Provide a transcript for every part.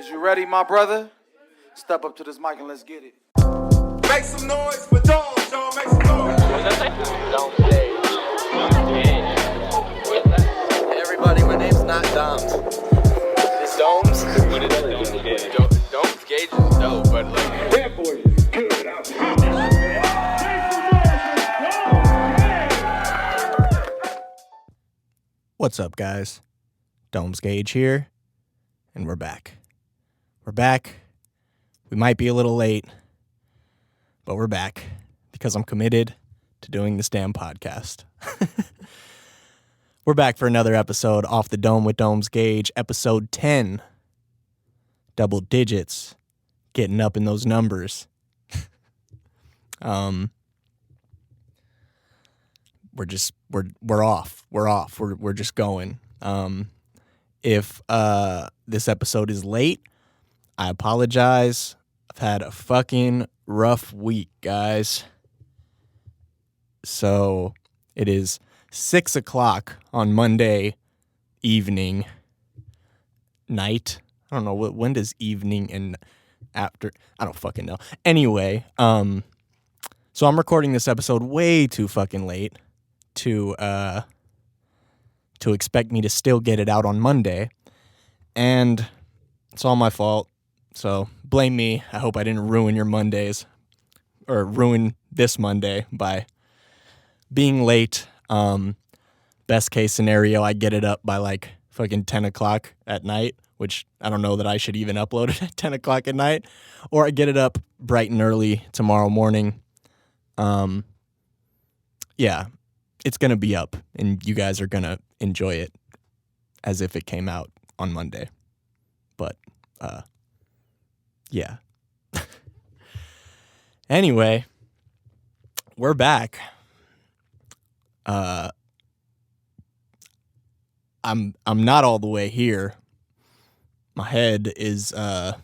Is you ready, my brother? Step up to this mic and let's get it. Make some noise for dogs, y'all. Make some noise. Hey everybody, my name's not Doms. It's Domes. What is it? Domes Gage is dope, but like. That boy is good. What's up, guys? Domes Gage here, and we're back. We're back. We might be a little late, but we're back because I'm committed to doing this damn podcast. We're back for another episode off the Dome with Domes Gage, episode 10. Double digits, getting up in those numbers. We're off. We're just going. If this episode is late, I apologize. I've had a fucking rough week, guys. So it is 6:00 on Monday evening, night. I don't know when does evening and after. I don't fucking know. Anyway, so I'm recording this episode way too fucking late to expect me to still get it out on Monday, and it's all my fault. So blame me. I hope I didn't ruin your Mondays or ruin this Monday by being late. Best case scenario, I get it up by like fucking 10 o'clock at night, which I don't know that I should even upload it at 10 o'clock at night, or I get it up bright and early tomorrow morning. Yeah, it's going to be up and you guys are going to enjoy it as if it came out on Monday. But, yeah. Anyway, we're back. I'm not all the way here. My head is like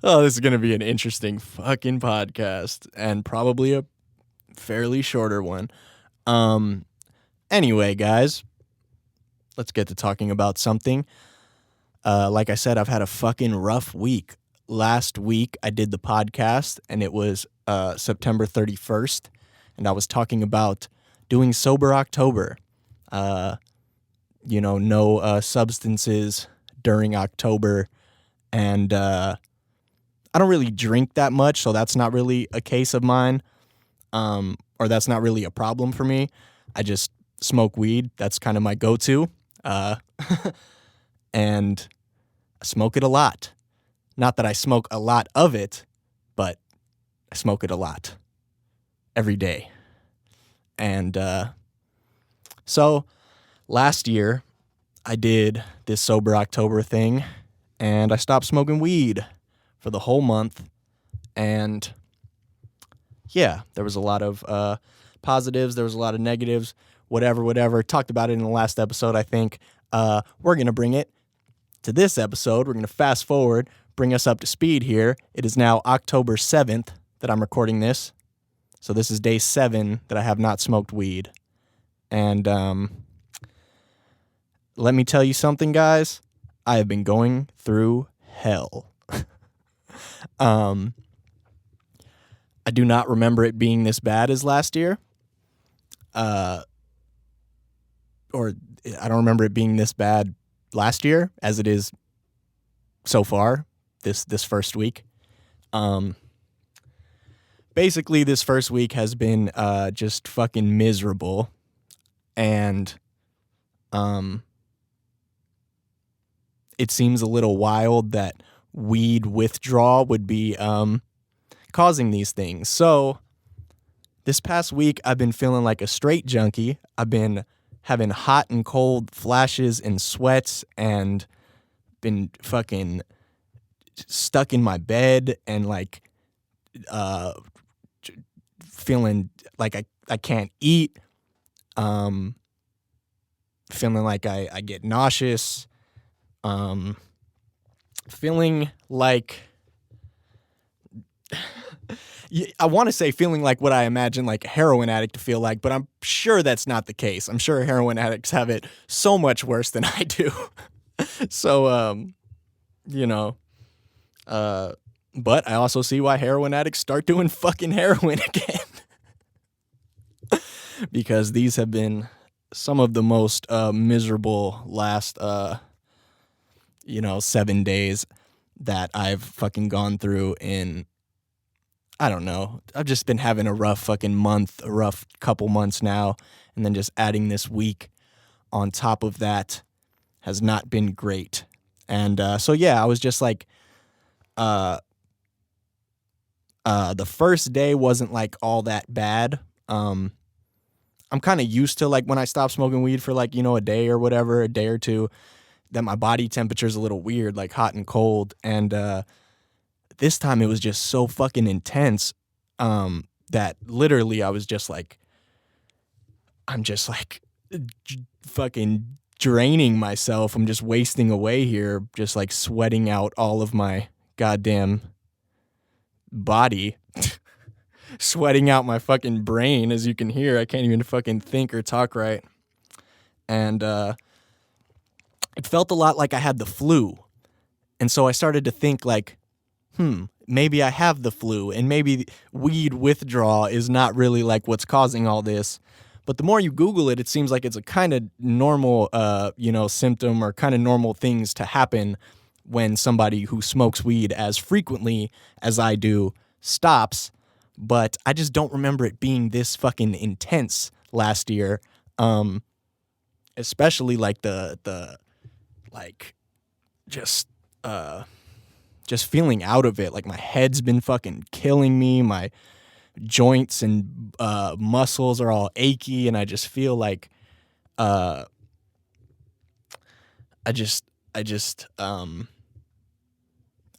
oh, this is going to be an interesting fucking podcast and probably a fairly shorter one. Anyway, guys, let's get to talking about something. Like I said, I've had a fucking rough week. Last week, I did the podcast, and it was September 31st, and I was talking about doing Sober October. No substances during October, and I don't really drink that much, so that's not really a case of mine, or that's not really a problem for me. I just smoke weed. That's kind of my go-to, and I smoke it a lot. Not that I smoke a lot of it, but I smoke it a lot every day. And so last year I did this Sober October thing, and I stopped smoking weed for the whole month. And yeah, there was a lot of positives. There was a lot of negatives, whatever. Talked about it in the last episode, I think. We're going to bring it to this episode. We're going to fast forward, bring us up to speed here. It is now October 7th that I'm recording this. So this is day 7 that I have not smoked weed. And let me tell you something, guys. I have been going through hell. I do not remember it being this bad as last year. Or I don't remember it being this bad last year as it is so far this first week. Basically, this first week has been just fucking miserable, and it seems a little wild that weed withdrawal would be causing these things. So this past week, I've been feeling like a straight junkie. I've been having hot and cold flashes and sweats, and been fucking stuck in my bed and like feeling like I can't eat, feeling like I get nauseous, feeling like I want to say feeling like what I imagine like a heroin addict to feel like, but I'm sure that's not the case. I'm sure heroin addicts have it so much worse than I do. So, you know, but I also see why heroin addicts start doing fucking heroin again. Because these have been some of the most miserable last, 7 days that I've fucking gone through in, I don't know. I've just been having a rough fucking month, a rough couple months now. And then just adding this week on top of that has not been great. And so, yeah, I was just like, the first day wasn't like all that bad. I'm kind of used to like when I stop smoking weed for like, a day or whatever, a day or two, that my body temperature is a little weird, like hot and cold. And this time it was just so fucking intense that literally I was just like, I'm just like fucking draining myself. I'm just wasting away here, just like sweating out all of my goddamn body. Sweating out my fucking brain, as you can hear. I can't even fucking think or talk right. And it felt a lot like I had the flu. And so I started to think like, maybe I have the flu, and maybe weed withdrawal is not really like what's causing all this. But the more you Google it, it seems like it's a kind of normal, symptom or kind of normal things to happen when somebody who smokes weed as frequently as I do stops. But I just don't remember it being this fucking intense last year. Especially like just feeling out of it. Like my head's been fucking killing me. My joints and muscles are all achy, and I just feel like I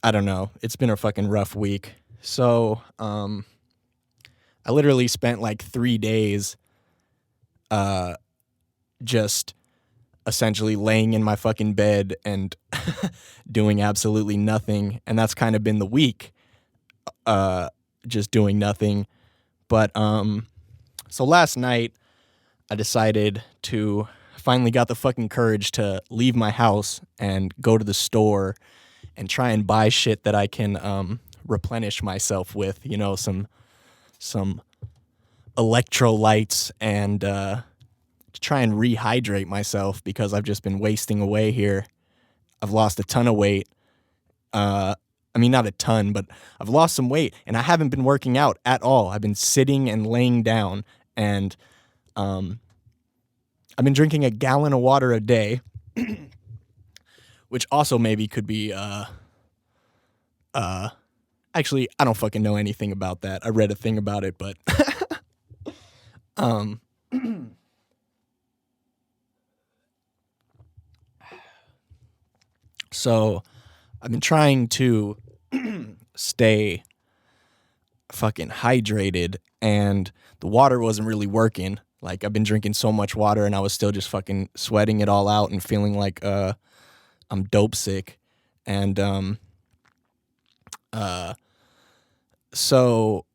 don't know. It's been a fucking rough week. So I literally spent like 3 days just essentially laying in my fucking bed and doing absolutely nothing. And that's kind of been the week, just doing nothing. But so last night I decided to finally got the fucking courage to leave my house and go to the store and try and buy shit that I can replenish myself with, some electrolytes and to try and rehydrate myself, because I've just been wasting away here. I've lost a ton of weight. I mean, not a ton, but I've lost some weight, and I haven't been working out at all. I've been sitting and laying down, and I've been drinking a gallon of water a day, which also maybe could be actually, I don't fucking know anything about that. I read a thing about it, but so I've been trying to stay fucking hydrated, and the water wasn't really working. Like, I've been drinking so much water, and I was still just fucking sweating it all out and feeling like I'm dope sick. And so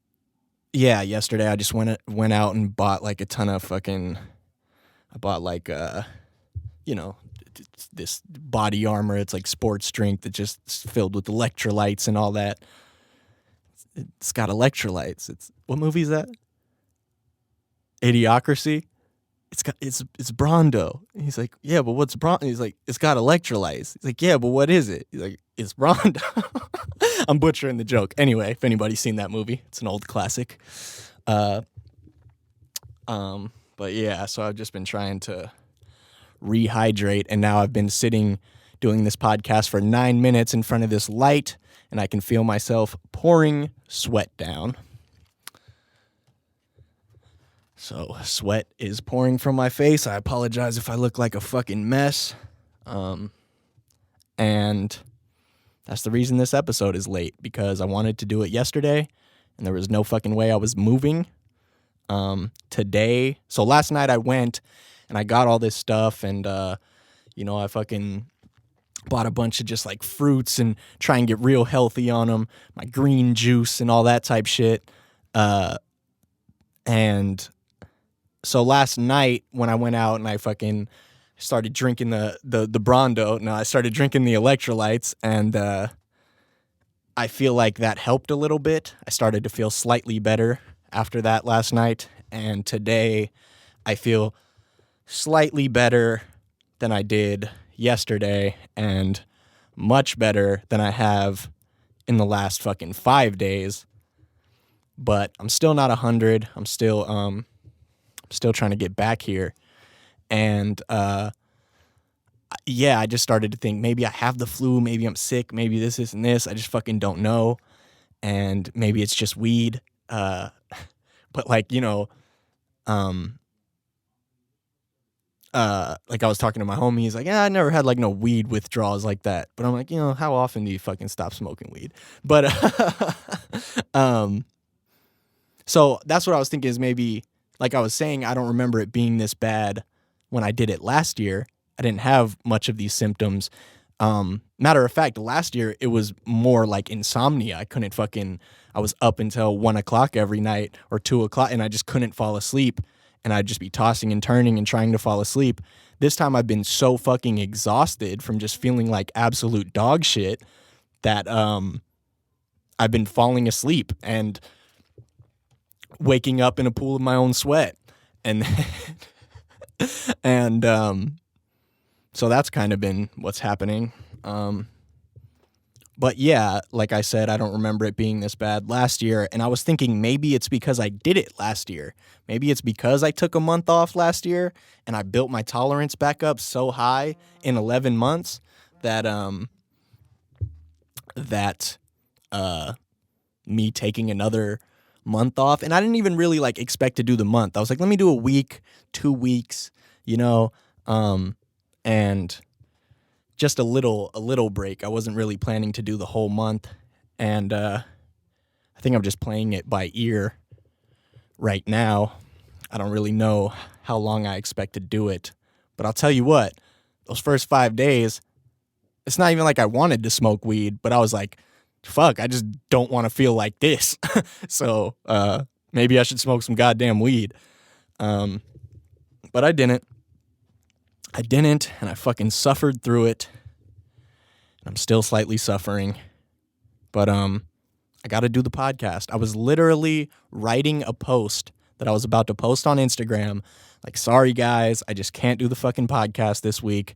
yeah, yesterday I just went out and bought like a ton of fucking. I bought like this body armor. It's like sports drink that just filled with electrolytes and all that. It's got electrolytes. What movie is that? Idiocracy. It's Brondo. He's like, yeah, but what's Brondo? He's like, it's got electrolytes. He's like, yeah, but what is it? He's like, it's Brondo. I'm butchering the joke. Anyway, if anybody's seen that movie, it's an old classic. But yeah, so I've just been trying to rehydrate, and now I've been sitting doing this podcast for 9 minutes in front of this light, and I can feel myself pouring sweat down. So sweat is pouring from my face. I apologize if I look like a fucking mess. And that's the reason this episode is late, because I wanted to do it yesterday, and there was no fucking way I was moving. Today, so last night I went and I got all this stuff, and I fucking Bought a bunch of just like fruits and try and get real healthy on them. My green juice and all that type shit. And so last night when I went out and I fucking started drinking the Brondo, no, I started drinking the electrolytes, and I feel like that helped a little bit. I started to feel slightly better after that last night, and today I feel slightly better than I did yesterday, and much better than I have in the last fucking 5 days. But I'm still not 100. I'm still trying to get back here. And yeah, I just started to think maybe I have the flu, maybe I'm sick, maybe this and this. I just fucking don't know. And maybe it's just weed. But like, you know, like I was talking to my homie, he's like, yeah, I never had like no weed withdrawals like that. But I'm like, you know, how often do you fucking stop smoking weed? But so that's what I was thinking is maybe, like I was saying, I don't remember it being this bad when I did it last year. I didn't have much of these symptoms. Matter of fact, last year it was more like insomnia. I was up until 1 o'clock every night or 2 o'clock, and I just couldn't fall asleep. And I'd just be tossing and turning and trying to fall asleep. This time I've been so fucking exhausted from just feeling like absolute dog shit that I've been falling asleep and waking up in a pool of my own sweat. And so that's kind of been what's happening. But yeah, like I said, I don't remember it being this bad last year. And I was thinking maybe it's because I did it last year. Maybe it's because I took a month off last year and I built my tolerance back up so high in 11 months that me taking another month off. And I didn't even really like expect to do the month. I was like, let me do a week, 2 weeks, you know, and just a little break. I wasn't really planning to do the whole month. And I think I'm just playing it by ear right now. I don't really know how long I expect to do it. But I'll tell you what, those first 5 days, it's not even like I wanted to smoke weed, but I was like, fuck, I just don't want to feel like this. So maybe I should smoke some goddamn weed. But I didn't. And I fucking suffered through it. And I'm still slightly suffering. But I got to do the podcast. I was literally writing a post that I was about to post on Instagram. Like, sorry, guys, I just can't do the fucking podcast this week.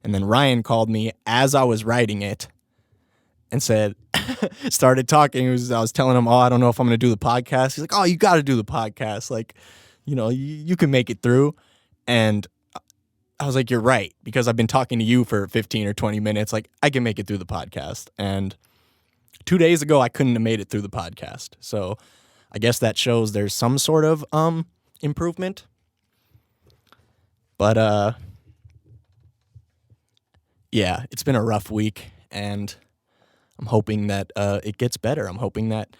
And then Ryan called me as I was writing it and said, started talking. I was telling him, I don't know if I'm going to do the podcast. He's like, oh, you got to do the podcast. Like, you know, you can make it through. And I was like, you're right, because I've been talking to you for 15 or 20 minutes. Like, I can make it through the podcast. And 2 days ago, I couldn't have made it through the podcast. So I guess that shows there's some sort of improvement. But yeah, it's been a rough week, and I'm hoping that it gets better. I'm hoping that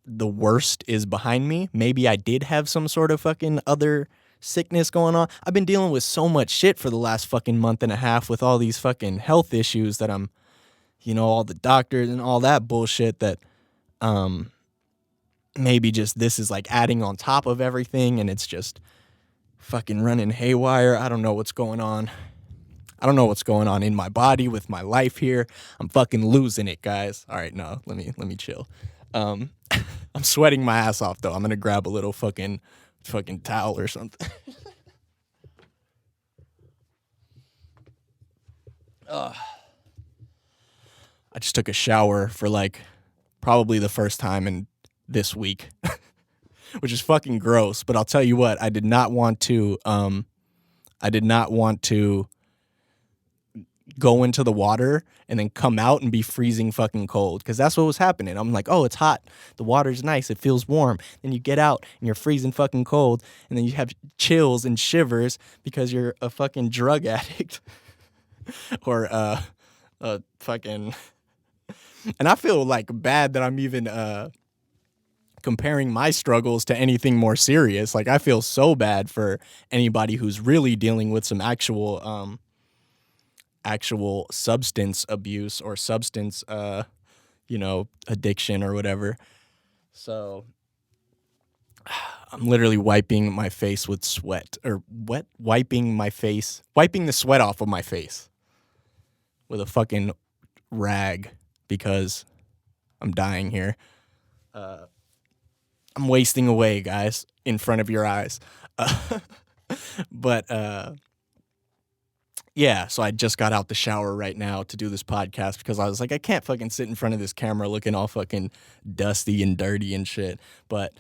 the worst is behind me. Maybe I did have some sort of fucking other sickness going on. I've been dealing with so much shit for the last fucking month and a half with all these fucking health issues that I'm, you know, all the doctors and all that bullshit that maybe just this is like adding on top of everything, and it's just fucking running haywire. I don't know what's going on. I don't know what's going on in my body with my life here. I'm fucking losing it, guys. All right, no, let me chill. I'm sweating my ass off though. I'm gonna grab a little fucking towel or something. I just took a shower for like probably the first time in this week, which is fucking gross. But I'll tell you what, I did not want to go into the water and then come out and be freezing fucking cold, because that's what was happening. I'm like, oh, it's hot. The water's nice. It feels warm. Then you get out and you're freezing fucking cold, and then you have chills and shivers because you're a fucking drug addict or a fucking. And I feel like bad that I'm even comparing my struggles to anything more serious. Like, I feel so bad for anybody who's really dealing with some actual actual substance abuse or substance, addiction or whatever. So I'm literally wiping my face with sweat wiping the sweat off of my face with a fucking rag because I'm dying here. I'm wasting away, guys, in front of your eyes. But yeah, so I just got out the shower right now to do this podcast because I was like, I can't fucking sit in front of this camera looking all fucking dusty and dirty and shit. But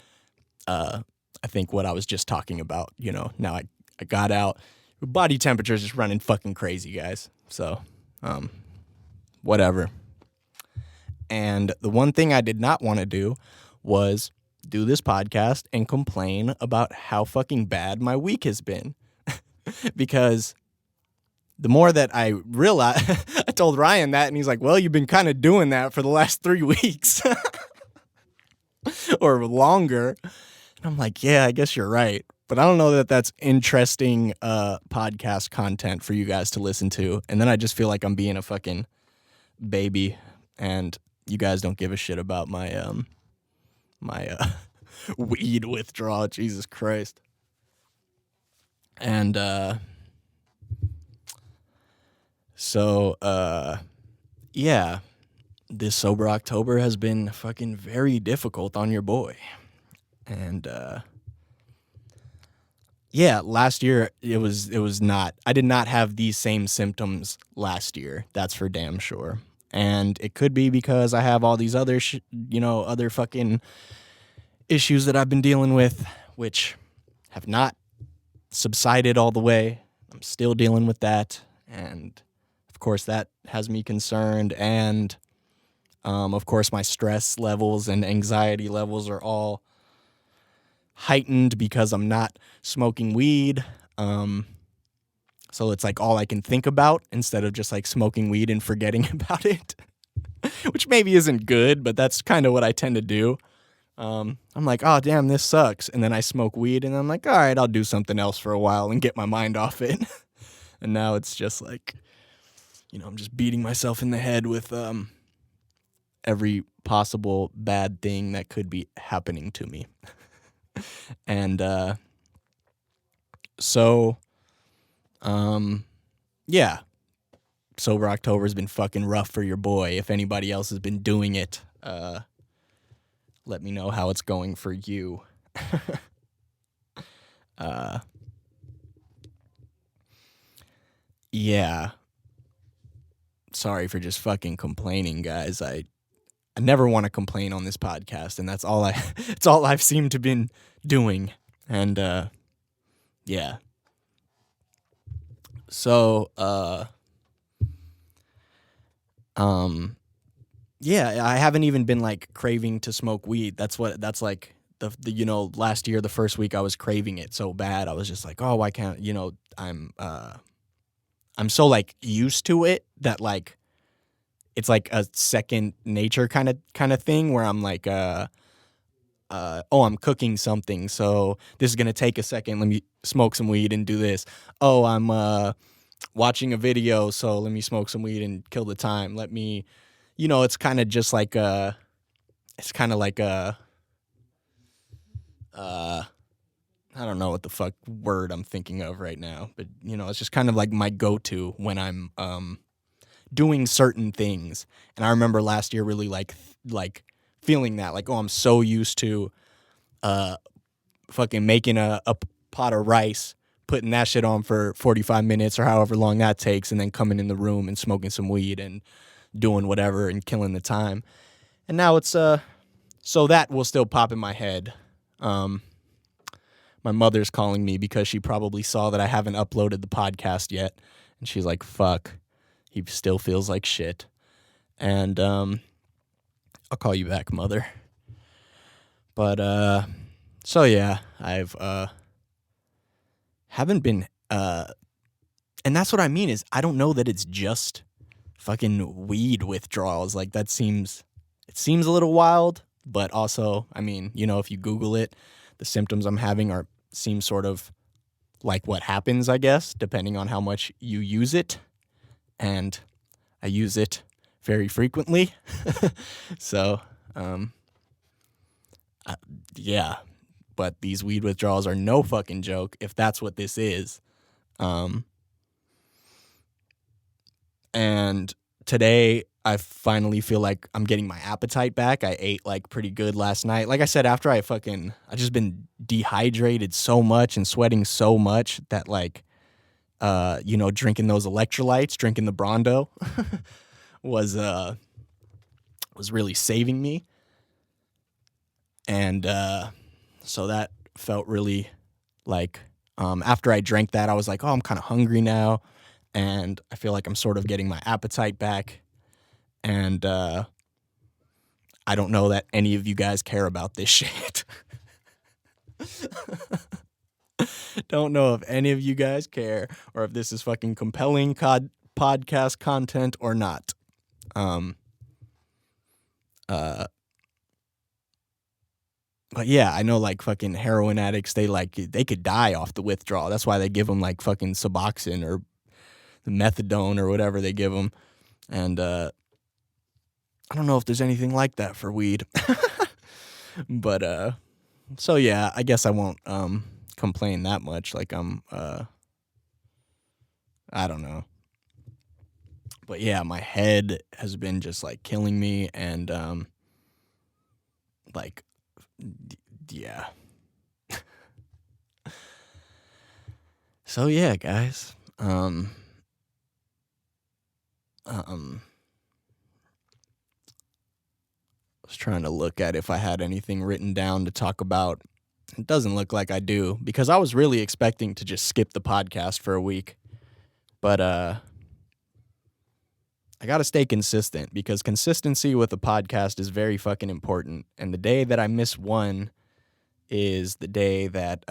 I think what I was just talking about, now I got out. Body temperature is just running fucking crazy, guys. So, whatever. And the one thing I did not want to do was do this podcast and complain about how fucking bad my week has been. Because the more that I realized, I told Ryan that, and he's like, well, you've been kind of doing that for the last 3 weeks or longer. And I'm like, yeah, I guess you're right. But I don't know that that's interesting podcast content for you guys to listen to. And then I just feel like I'm being a fucking baby, and you guys don't give a shit about my weed withdrawal. Jesus Christ. And yeah, this Sober October has been fucking very difficult on your boy. And yeah, last year it was not. I did not have these same symptoms last year. That's for damn sure. And it could be because I have all these other other fucking issues that I've been dealing with, which have not subsided all the way. I'm still dealing with that, and of course that has me concerned. And of course my stress levels and anxiety levels are all heightened because I'm not smoking weed. So it's like all I can think about instead of just like smoking weed and forgetting about it, which maybe isn't good, but that's kind of what I tend to do. I'm like, oh, damn, this sucks. And then I smoke weed and I'm like, all right, I'll do something else for a while and get my mind off it. And now it's just like, I'm just beating myself in the head with every possible bad thing that could be happening to me. And yeah, Sober October has been fucking rough for your boy. If anybody else has been doing it, let me know how it's going for you. Yeah. Sorry for just fucking complaining, guys. I never want to complain on this podcast, and that's all it's all I've seemed to been doing. And yeah. So yeah, I haven't even been like craving to smoke weed. That's like the last year, the first week I was craving it so bad. I was just like, oh, why can't, I'm so like used to it that like it's like a second nature kind of thing where I'm like, I'm cooking something, so this is gonna take a second. Let me smoke some weed and do this. Oh, I'm watching a video, so let me smoke some weed and kill the time. Let me, it's kind of just like I don't know what the fuck word I'm thinking of right now, but it's just kind of like my go-to when I'm doing certain things. And I remember last year really like feeling that, like, oh, I'm so used to fucking making a pot of rice, putting that shit on for 45 minutes or however long that takes, and then coming in the room and smoking some weed and doing whatever and killing the time. And now it's so that will still pop in my head. My mother's calling me because she probably saw that I haven't uploaded the podcast yet, and she's like, fuck, he still feels like shit. And I'll call you back, mother. But so yeah, I've haven't been and that's what I mean is I don't know that it's just fucking weed withdrawals. Like it seems a little wild, but also, I mean, if you Google it, the symptoms I'm having seem sort of like what happens, I guess, depending on how much you use it. and I use it very frequently. So, yeah, but these weed withdrawals are no fucking joke if that's what this is. And today I finally feel like I'm getting my appetite back. I ate like pretty good last night. Like I said, after I just been dehydrated so much and sweating so much that like, drinking those electrolytes, drinking the Brondo was really saving me. And so that felt really like, after I drank that, I was like, oh, I'm kind of hungry now. And I feel like I'm sort of getting my appetite back. And I don't know that any of you guys care about this shit. Don't know if any of you guys care or if this is fucking compelling podcast content or not. But yeah, I know like fucking heroin addicts, they could die off the withdrawal. That's why they give them like fucking Suboxone or the methadone or whatever they give them. And I don't know if there's anything like that for weed. But so yeah, I guess I won't complain that much. Like I don't know. But yeah, my head has been just like killing me, and yeah. So yeah, guys. I was trying to look at if I had anything written down to talk about. It doesn't look like I do, because I was really expecting to just skip the podcast for a week. But I got to stay consistent, because consistency with a podcast is very fucking important. And the day that I miss one is the day that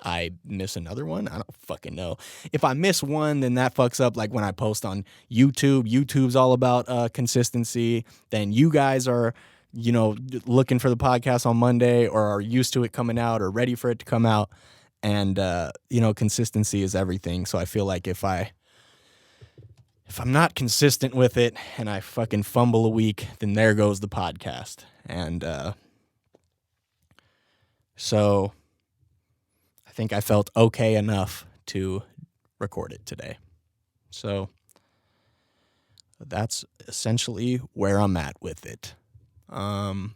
I miss another one. I don't fucking know. If I miss one, then that fucks up like when I post on YouTube. YouTube's all about consistency. Then you guys are, looking for the podcast on Monday, or are used to it coming out or ready for it to come out. And, consistency is everything. So I feel like if I'm not consistent with it and I fucking fumble a week, then there goes the podcast. And so I think I felt okay enough to record it today. So that's essentially where I'm at with it. I'm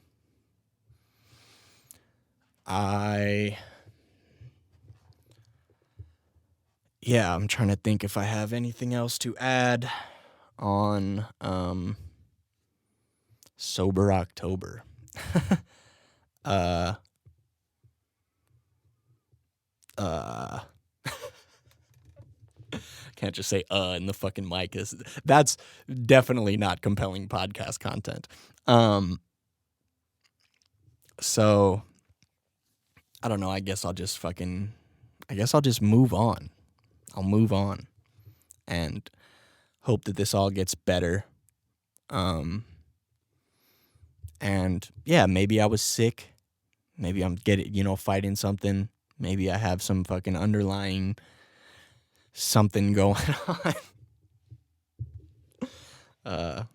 trying to think if I have anything else to add on Sober October. Can't just say in the fucking mic. That's definitely not compelling podcast content. So I don't know. I guess I'll just move on. I'll move on and hope that this all gets better. And yeah, maybe I was sick. Maybe I'm fighting something. Maybe I have some fucking underlying something going on.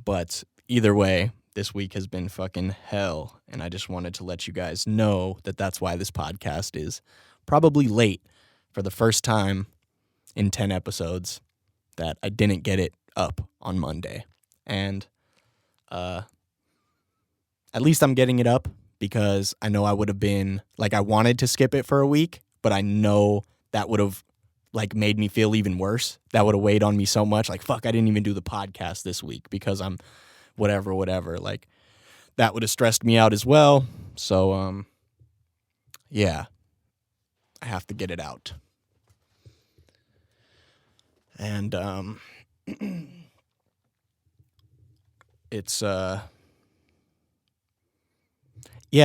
But either way, this week has been fucking hell. And I just wanted to let you guys know that that's why this podcast is probably late for the first time in 10 episodes, that I didn't get it up on Monday. And at least I'm getting it up, because I know I would have been, like, I wanted to skip it for a week, but I know that would have, like, made me feel even worse. That would have weighed on me so much. Like, fuck, I didn't even do the podcast this week because I'm whatever. Like, that would have stressed me out as well. So, yeah, I have to get it out. And, it's, yeah,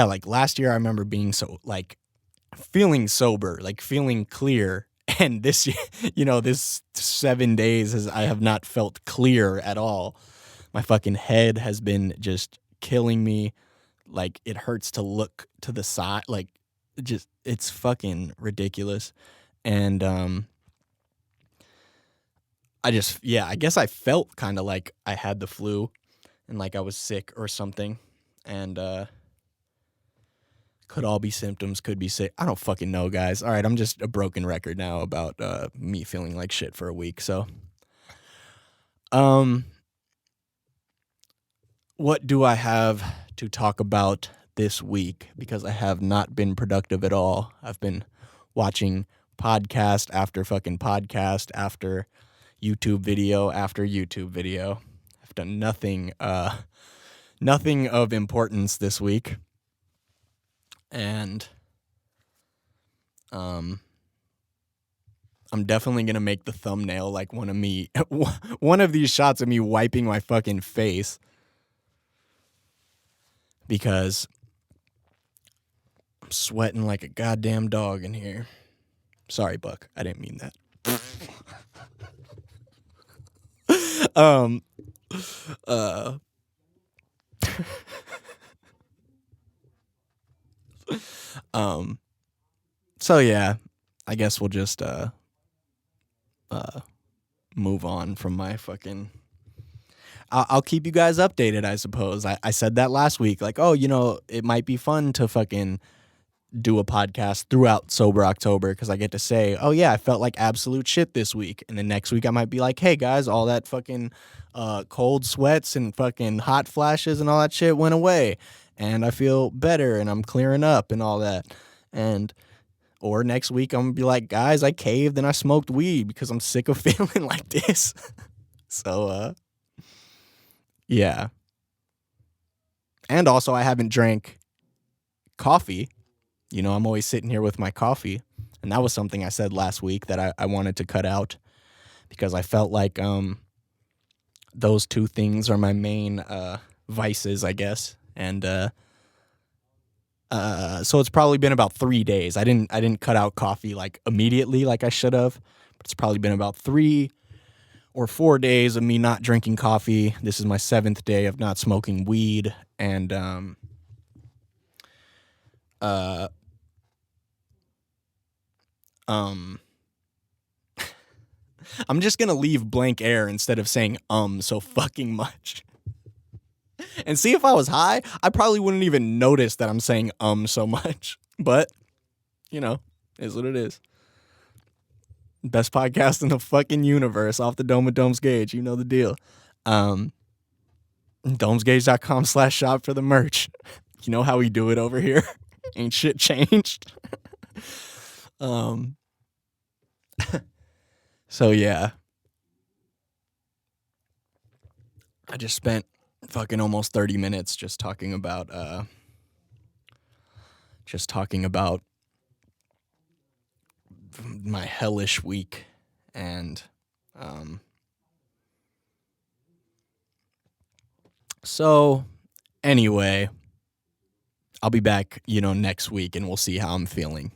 like last year I remember being so, like, feeling sober, like feeling clear. And this, this 7 days I have not felt clear at all. My fucking head has been just killing me. Like, it hurts to look to the side. Like, it's fucking ridiculous. And I guess I felt kind of like I had the flu and like I was sick or something. And could all be symptoms, could be sick. I don't fucking know, guys. All right, I'm just a broken record now about me feeling like shit for a week. So what do I have to talk about this week? Because I have not been productive at all. I've been watching podcast after fucking podcast after YouTube video after YouTube video. I've done nothing of importance this week. And I'm definitely going to make the thumbnail like one of these shots of me wiping my fucking face. Because I'm sweating like a goddamn dog in here. Sorry, Buck. I didn't mean that. So yeah, I guess we'll just move on from my fucking. I'll keep you guys updated, I suppose. I said that last week, like, oh, it might be fun to fucking do a podcast throughout Sober October because I get to say, oh yeah, I felt like absolute shit this week. And then next week I might be like, hey guys, all that fucking cold sweats and fucking hot flashes and all that shit went away. And I feel better and I'm clearing up and all that. Or next week I'm gonna be like, guys, I caved and I smoked weed because I'm sick of feeling like this. So, yeah. And also I haven't drank coffee. I'm always sitting here with my coffee. And that was something I said last week that I wanted to cut out because I felt like those two things are my main vices, I guess. And so it's probably been about 3 days. I didn't cut out coffee like immediately like I should have. But it's probably been about 3 or 4 days of me not drinking coffee. This is my 7th day of not smoking weed. And I'm just gonna leave blank air instead of saying so fucking much. And see, if I was high, I probably wouldn't even notice that I'm saying so much. But, is what it is. Best podcast in the fucking universe, off the Dome of Dome's Gauge. You know the deal. Domesgauge.com/shop for the merch. You know how we do it over here. Ain't shit changed. So yeah. I just spent fucking almost 30 minutes just talking about my hellish week. And so anyway, I'll be back, next week and we'll see how I'm feeling.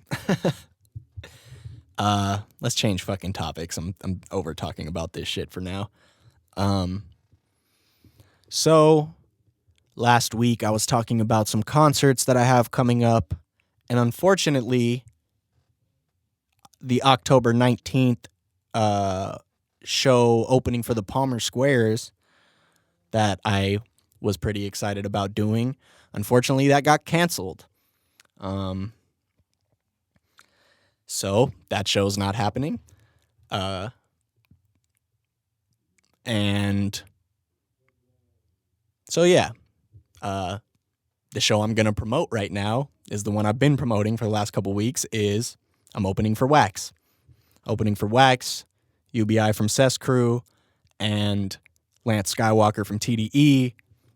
Let's change fucking topics. I'm over talking about this shit for now. So last week I was talking about some concerts that I have coming up, and unfortunately the October 19th show opening for the Palmer Squares that I was pretty excited about doing, unfortunately that got canceled. So that show's not happening. And so yeah, the show I'm going to promote right now is the one I've been promoting for the last couple weeks. Is I'm opening for Wax. UBI from Cess Crew, and Lance Skywalker from TDE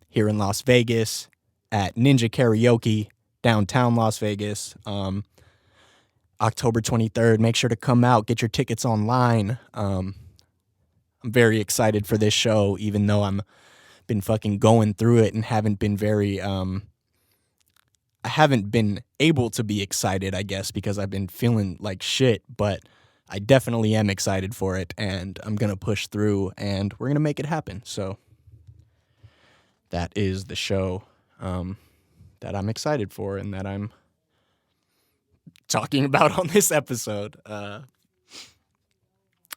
here in Las Vegas at Ninja Karaoke, downtown Las Vegas. October 23rd. Make sure to come out. Get your tickets online. I'm very excited for this show, even though I'm been fucking going through it and haven't been very I haven't been able to be excited, I guess, because I've been feeling like shit, but I definitely am excited for it, and I'm going to push through, and we're going to make it happen. So that is the show that I'm excited for and that I'm talking about on this episode.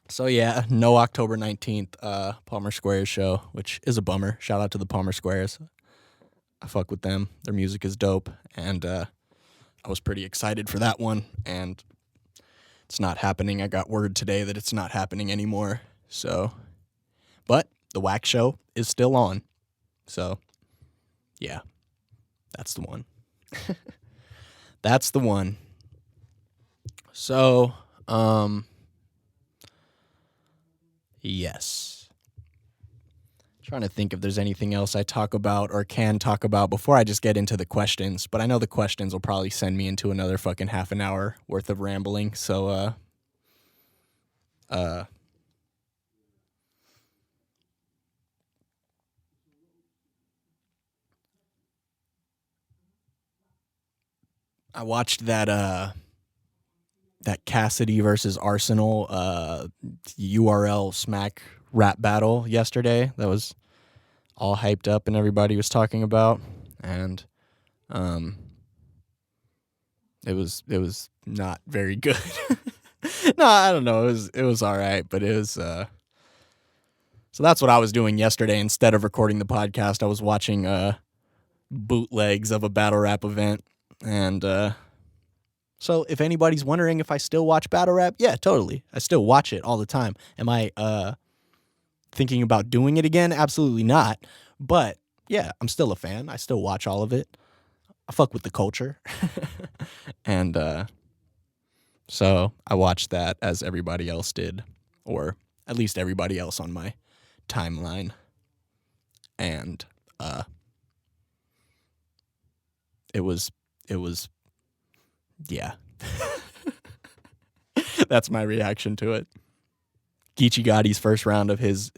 So yeah, no October 19th Palmer Squares show, which is a bummer. Shout out to the Palmer Squares. I fuck with them. Their music is dope, and I was pretty excited for that one, and it's not happening. I got word today that it's not happening anymore. So, but the Wax show is still on. So, yeah, that's the one. That's the one. So, yes. Trying to think if there's anything else I talk about or can talk about before I just get into the questions. But I know the questions will probably send me into another fucking half an hour worth of rambling. So, I watched that Cassidy versus Arsenal URL smack rap battle yesterday. That was all hyped up and everybody was talking about, and it was not very good. No, I don't know. It was all right, but it was so that's what I was doing yesterday. Instead of recording the podcast, I was watching bootlegs of a battle rap event. And so if anybody's wondering if I still watch battle rap, yeah, totally. I still watch it all the time. Am I thinking about doing it again? Absolutely not. But yeah, I'm still a fan. I still watch all of it. I fuck with the culture. And so I watched that as everybody else did, or at least everybody else on my timeline. And it was yeah. That's my reaction to it. Geechee Gotti's first round of his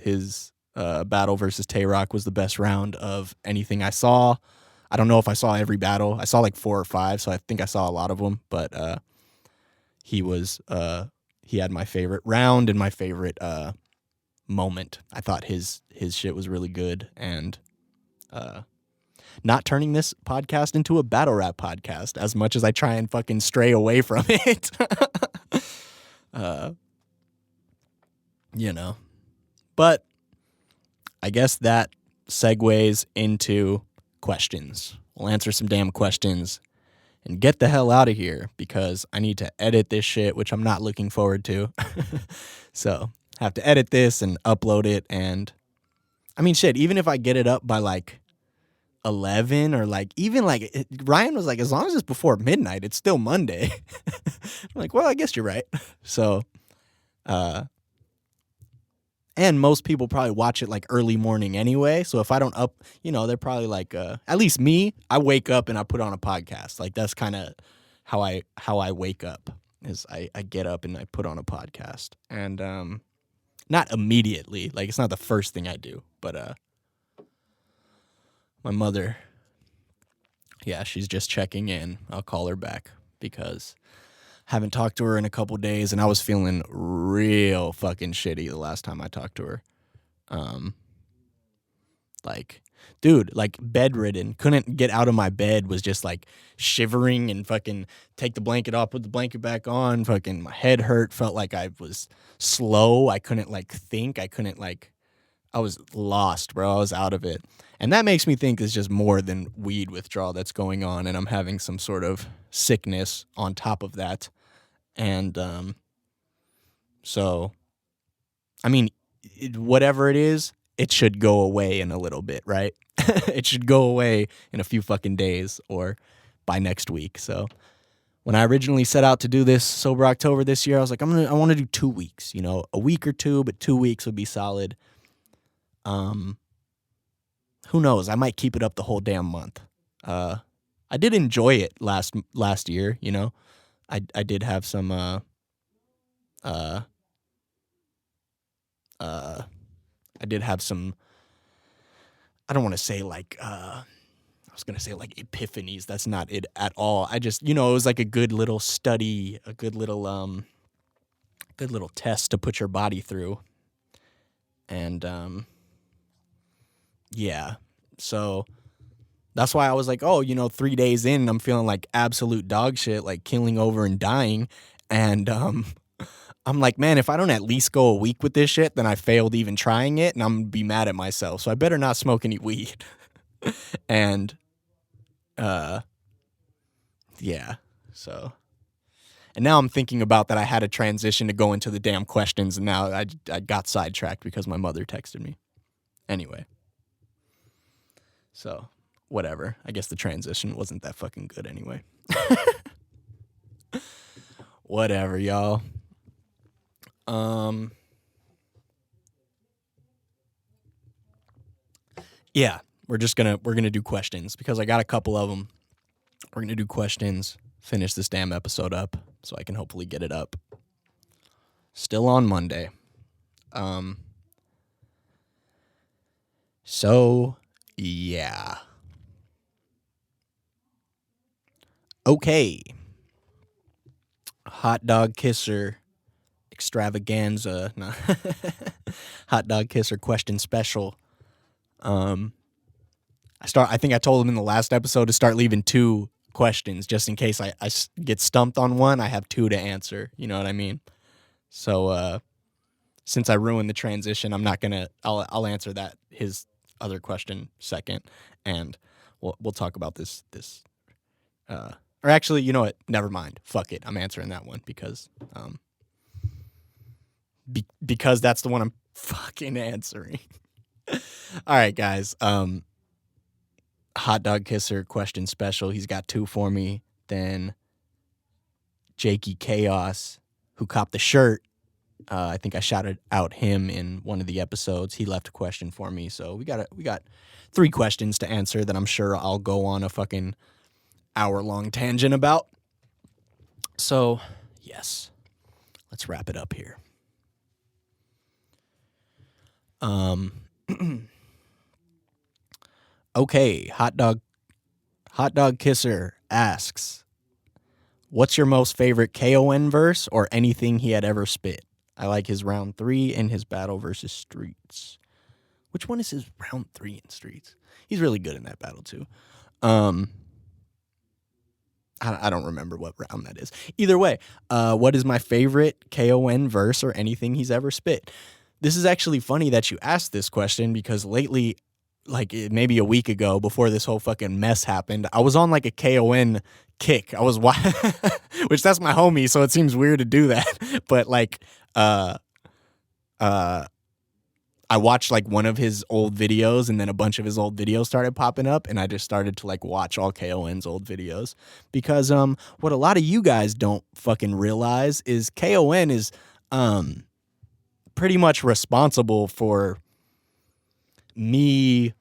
battle versus Tay-Rock was the best round of anything I saw. I don't know if I saw every battle. I saw like 4 or 5, so I think I saw a lot of them. But he had my favorite round and my favorite moment. I thought his shit was really good, and not turning this podcast into a battle rap podcast as much as I try and fucking stray away from it. But I guess that segues into questions. We'll answer some damn questions and get the hell out of here because I need to edit this shit, which I'm not looking forward to. So have to edit this and upload it. And I mean, shit, even if I get it up by like 11 or like even like Ryan was like, as long as it's before midnight, it's still Monday. I'm like, well, I guess you're right. So, and most people probably watch it like early morning anyway. So if I don't they're probably like, at least me, I wake up and I put on a podcast. Like that's kind of how I wake up is I get up and I put on a podcast. And, not immediately, like it's not the first thing I do, but, my mother, yeah, she's just checking in. I'll call her back because I haven't talked to her in a couple days, and I was feeling real fucking shitty the last time I talked to her. Like, dude, like bedridden, couldn't get out of my bed, was just like shivering and fucking take the blanket off, put the blanket back on, fucking my head hurt, felt like I was slow. I couldn't like think. I was lost, bro. I was out of it. And that makes me think it's just more than weed withdrawal that's going on, and I'm having some sort of sickness on top of that. And so, I mean, whatever it is, it should go away in a little bit, right? It should go away in a few fucking days or by next week. So when I originally set out to do this Sober October this year, I was like, I want to do 2 weeks, a week or two, but 2 weeks would be solid. Who knows? I might keep it up the whole damn month. I did enjoy it last year, I did have some I don't want to say like I was going to say like epiphanies. That's not it at all. I just, it was like a good little study, a good little test to put your body through. And yeah. So That's why I was like, oh, 3 days in, I'm feeling like absolute dog shit, like killing over and dying. And I'm like, man, if I don't at least go a week with this shit, then I failed even trying it, and I'm going to be mad at myself. So I better not smoke any weed. And, yeah, so. And now I'm thinking about that I had a transition to go into the damn questions, and now I got sidetracked because my mother texted me. Anyway. So, whatever. I guess the transition wasn't that fucking good anyway. Whatever, y'all. Yeah, we're gonna do questions because I got a couple of them. We're gonna do questions, finish this damn episode up so I can hopefully get it up. Still on Monday. So yeah. Okay. Hot dog kisser extravaganza. No. Hot dog kisser question special. I think I told him in the last episode to start leaving 2 questions just in case I get stumped on one. I have 2 to answer. You know what I mean? So since I ruined the transition, I'm not gonna. I'll answer his other question second, and we'll talk about this. Or actually, you know what? Never mind. Fuck it. I'm answering that one because because that's the one I'm fucking answering. All right, guys. Hot dog kisser question special. He's got 2 for me. Then Jakey Chaos, who copped the shirt. I think I shouted out him in one of the episodes. He left a question for me, so we got 3 questions to answer that I'm sure I'll go on a fucking hour-long tangent about. So, yes. Let's wrap it up here. Okay, Hot Dog Kisser asks, what's your most favorite KON verse or anything he had ever spit? I like his round 3 and his battle versus Streets. Which one is his round 3 in Streets? He's really good in that battle too. I don't remember what round that is. Either way, what is my favorite KON verse or anything he's ever spit? This is actually funny that you asked this question because lately, like maybe a week ago before this whole fucking mess happened, I was on like a KON kick. I was which that's my homie, so it seems weird to do that. But like I watched like one of his old videos and then a bunch of his old videos started popping up and I just started to like watch all KON's old videos because what a lot of you guys don't fucking realize is KON is pretty much responsible for me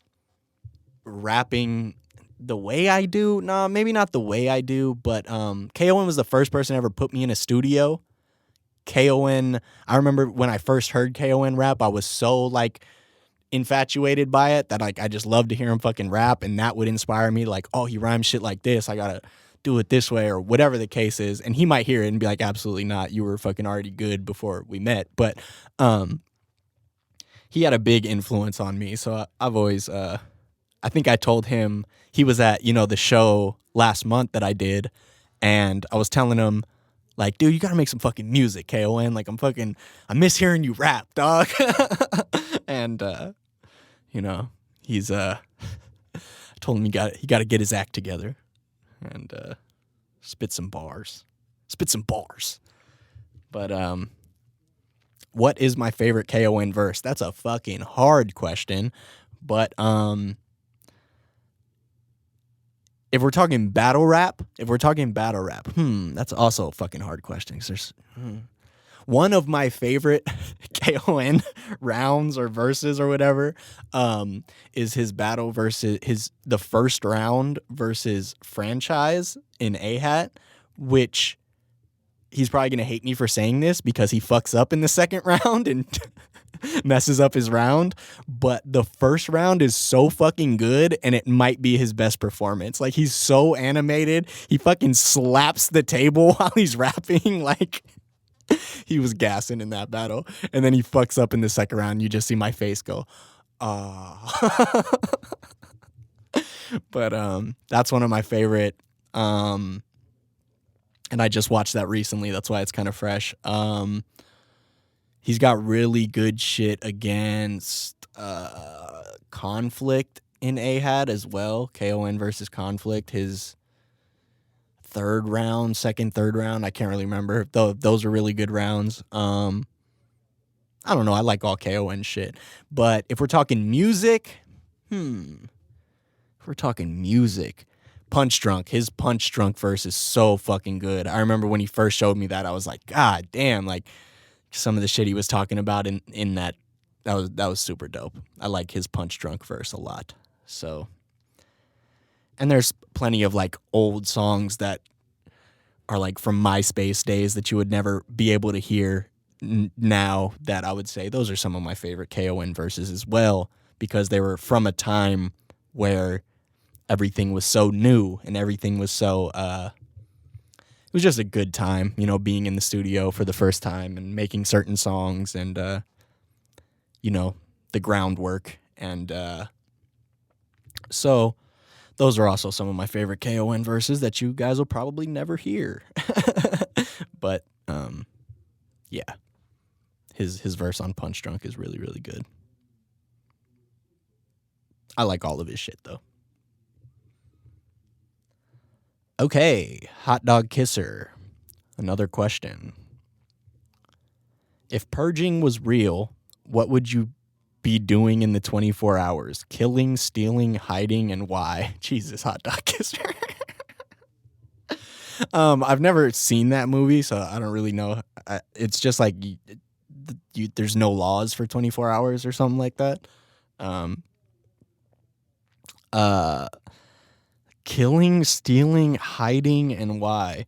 rapping the way I do. No, maybe not the way I do, but KON was the first person to ever put me in a studio. KON, I remember when I first heard KON rap, I was so like infatuated by it that like I just loved to hear him fucking rap, and that would inspire me like, oh, he rhymes shit like this, I gotta do it this way or whatever the case is. And he might hear it and be like, absolutely not, you were fucking already good before we met. But he had a big influence on me, so I've always I think I told him, he was at the show last month that I did, and I was telling him like, dude, you gotta make some fucking music, KON. Like, I miss hearing you rap, dog. And, he's, I told him he gotta get his act together and, spit some bars. But, what is my favorite KON verse? That's a fucking hard question. But, If we're talking battle rap, that's also a fucking hard question. 'Cause there's one of my favorite KON rounds or verses or whatever is his battle versus the first round versus Franchise in A-Hat, which he's probably gonna hate me for saying this because he fucks up in the second round and messes up his round, but the first round is so fucking good and it might be his best performance. Like, he's so animated, he fucking slaps the table while he's rapping. Like, he was gassing in that battle, and then he fucks up in the second round and you just see my face go, ah. But that's one of my favorite. And I just watched that recently. That's why it's kind of fresh. He's got really good shit against Conflict in Ahad as well. KON versus Conflict. His third round, third round. I can't really remember. Those are really good rounds. I don't know. I like all KON shit. But if we're talking music, Punch Drunk. His Punch Drunk verse is so fucking good. I remember when he first showed me that, I was like, God damn, like some of the shit he was talking about in that was super dope. I like his Punch Drunk verse a lot. So, and there's plenty of like old songs that are like from MySpace days that you would never be able to hear now, that I would say those are some of my favorite KON verses as well, because they were from a time where everything was so new and everything was so it was just a good time, you know, being in the studio for the first time and making certain songs and you know, the groundwork. And so those are also some of my favorite KON verses that you guys will probably never hear. But yeah, his verse on Punch Drunk is really, really good. I like all of his shit though. Okay, Hot Dog Kisser. Another question. If purging was real, what would you be doing in the 24 hours? Killing, stealing, hiding, and why? Jesus, Hot Dog Kisser. I've never seen that movie, so I don't really know. It's just like there's no laws for 24 hours or something like that. Killing, stealing, hiding, and why?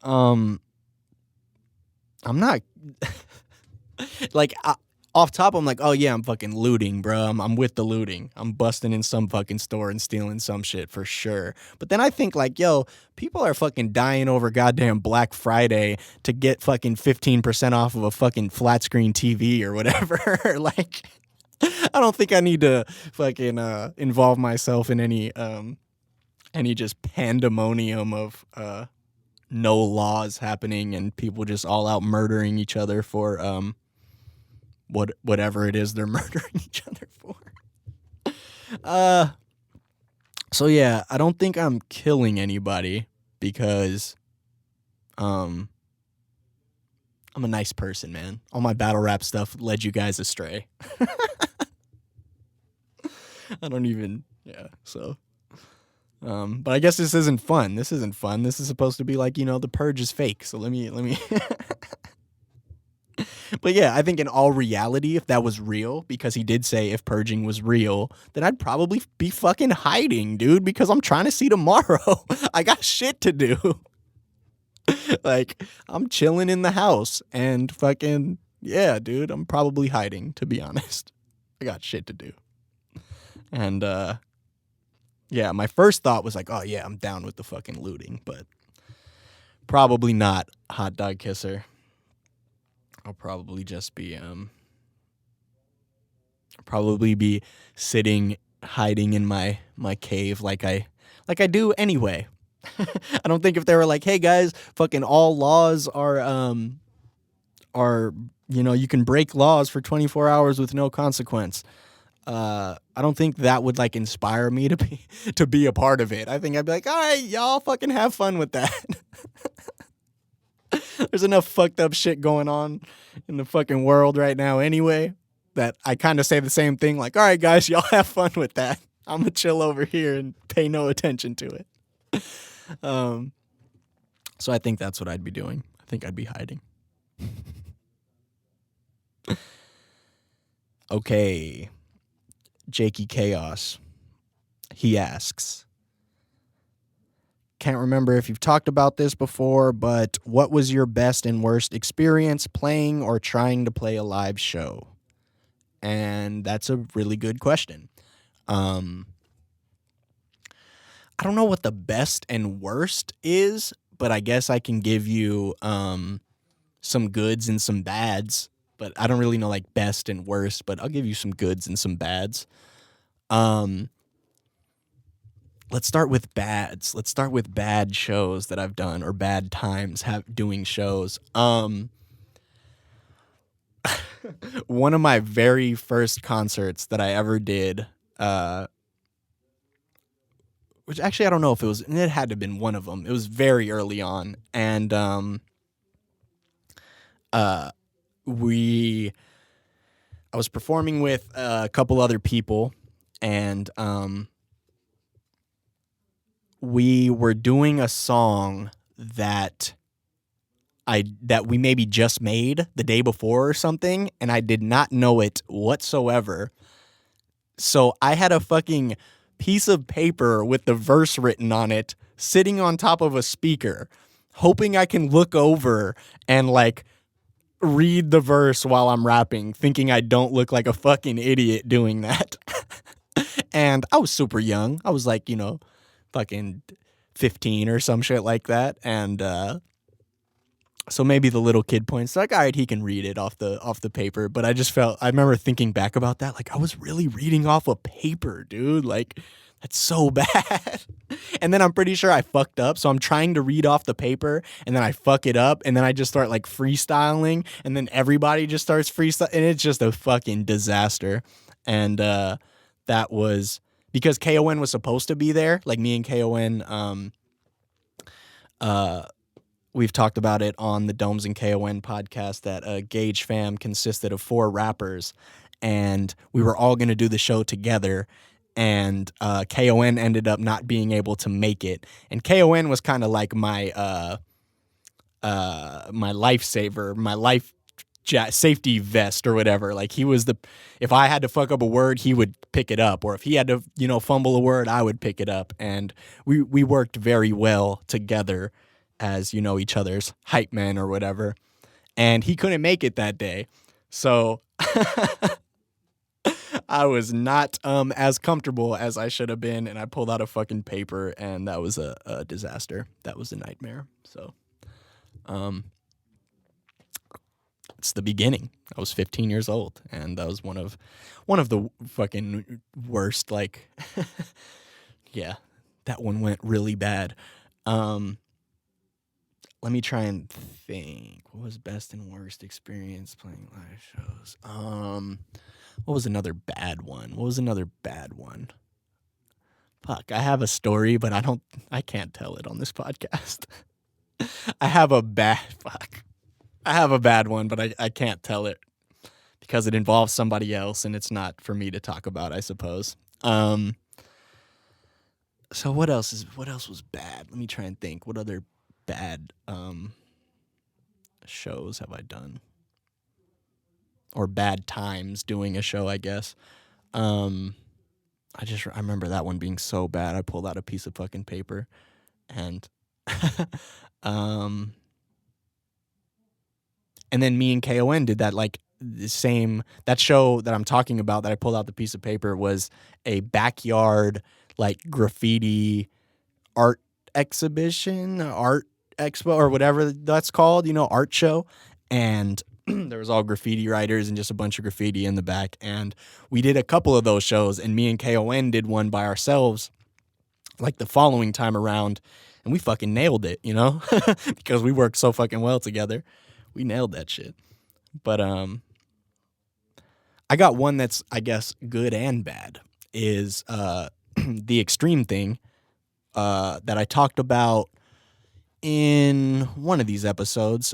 I'm not like off top. I'm like, oh yeah, I'm fucking looting, bro. I'm with the looting. I'm busting in some fucking store and stealing some shit for sure. But then I think like, yo, people are fucking dying over goddamn Black Friday to get fucking 15% off of a fucking flat screen TV or whatever. Like, I don't think I need to fucking involve myself in any just pandemonium of no laws happening and people just all out murdering each other for whatever it is they're murdering each other for. So yeah, I don't think I'm killing anybody because I'm a nice person, man. All my battle rap stuff led you guys astray. I don't even, yeah, so. But I guess this isn't fun. This isn't fun. This is supposed to be like, you know, the purge is fake. So let me. But yeah, I think in all reality, if that was real, because he did say if purging was real, then I'd probably be fucking hiding, dude, because I'm trying to see tomorrow. I got shit to do. Like, I'm chilling in the house and fucking, yeah, dude, I'm probably hiding, to be honest. I got shit to do. And, yeah, my first thought was like, oh yeah, I'm down with the fucking looting, but probably not, Hot Dog Kisser. I'll probably just be sitting, hiding in my cave like I do anyway. I don't think if they were like, hey guys, fucking all laws are you know, you can break laws for 24 hours with no consequence. I don't think that would like inspire me to be a part of it. I think I'd be like, all right, y'all fucking have fun with that. There's enough fucked up shit going on in the fucking world right now anyway that I kind of say the same thing like, all right, guys, y'all have fun with that. I'm gonna chill over here and pay no attention to it. So I think that's what I'd be doing. I think I'd be hiding. Okay. Jakey Chaos. He asks, can't remember if you've talked about this before, but what was your best and worst experience playing or trying to play a live show? And that's a really good question. I don't know what the best and worst is, but I guess I can give you some goods and some bads, but I don't really know like best and worst, but I'll give you some goods and some bads. let's start with bads. Let's start with bad shows that I've done or bad times doing shows. One of my very first concerts that I ever did, which actually I don't know if it had to have been one of them. It was very early on, and I was performing with a couple other people, and we were doing a song that we maybe just made the day before or something, and I did not know it whatsoever. So I had a fucking piece of paper with the verse written on it sitting on top of a speaker, hoping I can look over and like read the verse while I'm rapping, thinking I don't look like a fucking idiot doing that. And I was super young. I was like, fucking 15 or some shit like that. And so maybe the little kid points like, all right, he can read it off the paper. But I remember thinking back about that, like I was really reading off a paper, dude. Like that's so bad. And then I'm pretty sure I fucked up. So I'm trying to read off the paper and then I fuck it up. And then I just start like freestyling and then everybody just starts freestyling. And it's just a fucking disaster. And that was because KON was supposed to be there. Like me and KON, we've talked about it on the Domes and KON podcast that Gage Fam consisted of 4 rappers, and we were all going to do the show together, and KON ended up not being able to make it. And KON was kind of like my lifesaver, my life safety vest or whatever. Like he was if I had to fuck up a word, he would pick it up, or if he had to, fumble a word, I would pick it up. And we worked very well together as, each other's hype men or whatever. And he couldn't make it that day. So I was not as comfortable as I should have been. And I pulled out a fucking paper, and that was a disaster. That was a nightmare. So it's the beginning. I was 15 years old, and that was one of the fucking worst, like, yeah, that one went really bad. Let me try and think. What was best and worst experience playing live shows? What was another bad one? Fuck, I have a story, but I can't tell it on this podcast. I have a bad one, but I can't tell it because it involves somebody else and it's not for me to talk about, I suppose. So what else was bad? Let me try and think. What other bad shows have I done? Or bad times doing a show, I guess. I remember that one being so bad. I pulled out a piece of fucking paper and and then me and KON did that, like that show that I'm talking about that I pulled out the piece of paper was a backyard like graffiti art exhibition, art expo or whatever that's called, art show. And there was all graffiti writers and just a bunch of graffiti in the back. And we did a couple of those shows, and me and KON did one by ourselves like the following time around, and we fucking nailed it, because we worked so fucking well together. We nailed that shit. But I got one that's, I guess, good and bad, is the extreme thing that I talked about in one of these episodes.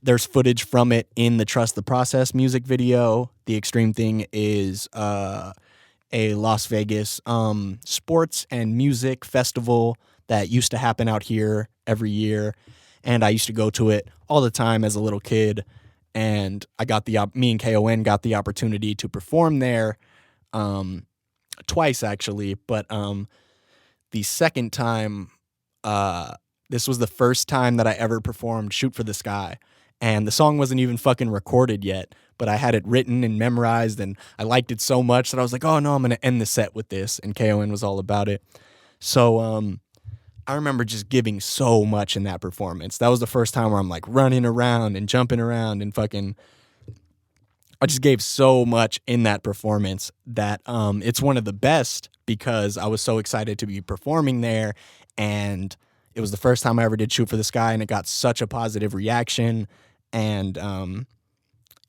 There's footage from it in the Trust the Process music video. The extreme thing is a Las Vegas sports and music festival that used to happen out here every year. And I used to go to it all the time as a little kid. And me and KON got the opportunity to perform there twice, actually. But the second time, this was the first time that I ever performed Shoot for the Sky. And the song wasn't even fucking recorded yet, but I had it written and memorized, and I liked it so much that I was like, oh no, I'm going to end the set with this. And KON was all about it. So I remember just giving so much in that performance. That was the first time where I'm like running around and jumping around and fucking, I just gave so much in that performance that it's one of the best because I was so excited to be performing there, and it was the first time I ever did Shoot for the Sky, and it got such a positive reaction, and